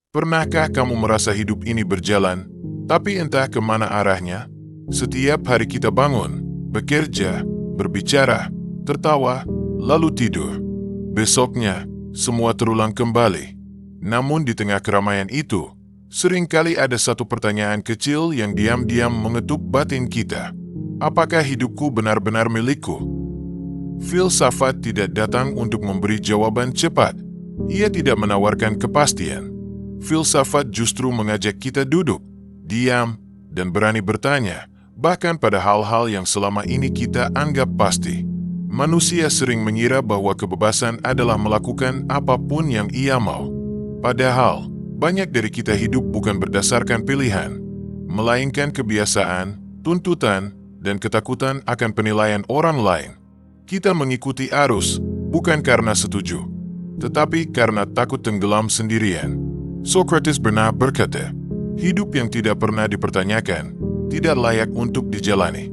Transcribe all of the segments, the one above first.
Pernahkah kamu merasa hidup ini berjalan, tapi entah kemana arahnya? Setiap hari kita bangun, bekerja, berbicara, tertawa, lalu tidur. Besoknya, semua terulang kembali. Namun di tengah keramaian itu, seringkali ada satu pertanyaan kecil yang diam-diam mengetuk batin kita. Apakah hidupku benar-benar milikku? Filsafat tidak datang untuk memberi jawaban cepat. Ia tidak menawarkan kepastian. Filsafat justru mengajak kita duduk, diam, dan berani bertanya, bahkan pada hal-hal yang selama ini kita anggap pasti. Manusia sering mengira bahwa kebebasan adalah melakukan apapun yang ia mau. Padahal, banyak dari kita hidup bukan berdasarkan pilihan, melainkan kebiasaan, tuntutan, dan ketakutan akan penilaian orang lain. Kita mengikuti arus, bukan karena setuju, tetapi karena takut tenggelam sendirian. Socrates pernah berkata, hidup yang tidak pernah dipertanyakan, tidak layak untuk dijalani.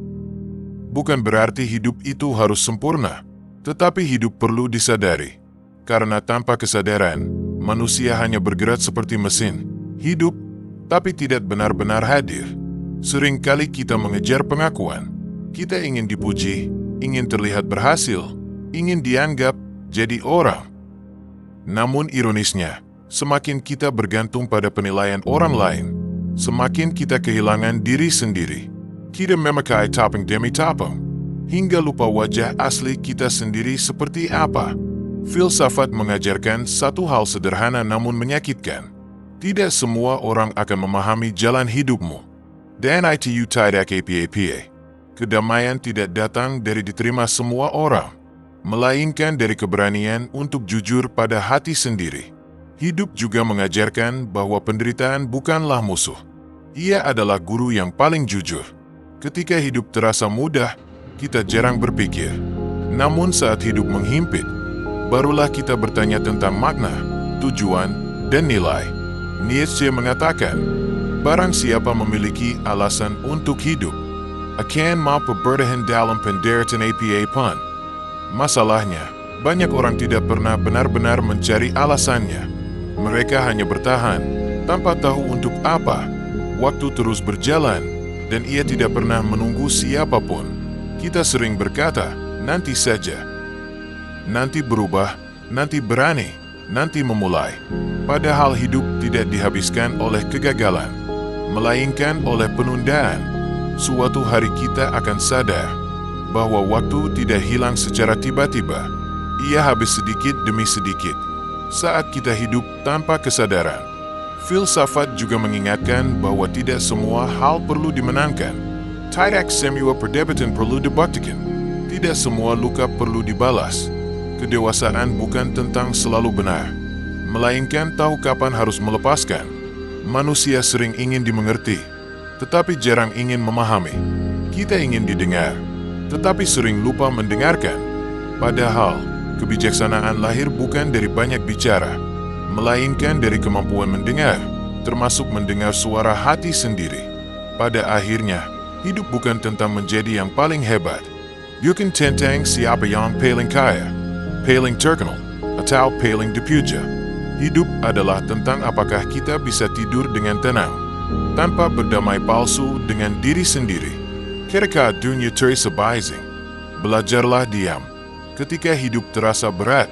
Bukan berarti hidup itu harus sempurna, tetapi hidup perlu disadari. Karena tanpa kesadaran, manusia hanya bergerak seperti mesin, hidup, tapi tidak benar-benar hadir. Seringkali kita mengejar pengakuan. Kita ingin dipuji, ingin terlihat berhasil, ingin dianggap jadi orang. Namun ironisnya, semakin kita bergantung pada penilaian orang lain, semakin kita kehilangan diri sendiri. Kita memakai topeng demi topeng, hingga lupa wajah asli kita sendiri seperti apa. Filsafat mengajarkan satu hal sederhana namun menyakitkan. Tidak semua orang akan memahami jalan hidupmu. Dan itu tidak apa-apa. Kedamaian tidak datang dari diterima semua orang, melainkan dari keberanian untuk jujur pada hati sendiri. Hidup juga mengajarkan bahwa penderitaan bukanlah musuh. Ia adalah guru yang paling jujur. Ketika hidup terasa mudah, kita jarang berpikir. Namun saat hidup menghimpit, barulah kita bertanya tentang makna, tujuan, dan nilai. Nietzsche mengatakan, barang siapa memiliki alasan untuk hidup, akan mampu bertahan dalam penderitaan apa-pun. Masalahnya, banyak orang tidak pernah benar-benar mencari alasannya. Mereka hanya bertahan, tanpa tahu untuk apa. Waktu terus berjalan, dan ia tidak pernah menunggu siapapun. Kita sering berkata, nanti saja. Nanti berubah, nanti berani, nanti memulai. Padahal hidup tidak dihabiskan oleh kegagalan, melainkan oleh penundaan. Suatu hari kita akan sadar bahwa waktu tidak hilang secara tiba-tiba. Ia habis sedikit demi sedikit saat kita hidup tanpa kesadaran. Filsafat juga mengingatkan bahwa tidak semua hal perlu dimenangkan. Tidak semua perdebatan perlu dibuktikan. Tidak semua luka perlu dibalas. Kedewasaan bukan tentang selalu benar, melainkan tahu kapan harus melepaskan. Manusia sering ingin dimengerti, tetapi jarang ingin memahami. Kita ingin didengar, tetapi sering lupa mendengarkan. Padahal, kebijaksanaan lahir bukan dari banyak bicara, melainkan dari kemampuan mendengar, termasuk mendengar suara hati sendiri. Pada akhirnya, hidup bukan tentang menjadi yang paling hebat. Bukan tentang siapa yang paling kaya, paling terkenal, atau paling dipuja. Hidup adalah tentang apakah kita bisa tidur dengan tenang, tanpa berdamai palsu dengan diri sendiri. Ketika dunia terasa bising, belajarlah diam. Ketika hidup terasa berat,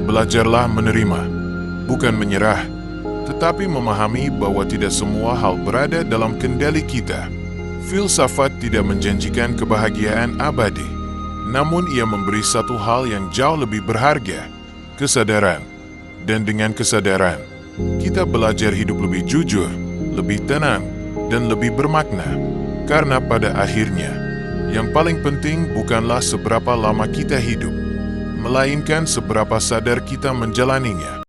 belajarlah menerima, bukan menyerah, tetapi memahami bahwa tidak semua hal berada dalam kendali kita. Filsafat tidak menjanjikan kebahagiaan abadi, namun ia memberi satu hal yang jauh lebih berharga, kesadaran. Dan dengan kesadaran, kita belajar hidup lebih jujur, lebih tenang, dan lebih bermakna. Karena pada akhirnya, yang paling penting bukanlah seberapa lama kita hidup, melainkan seberapa sadar kita menjalaninya.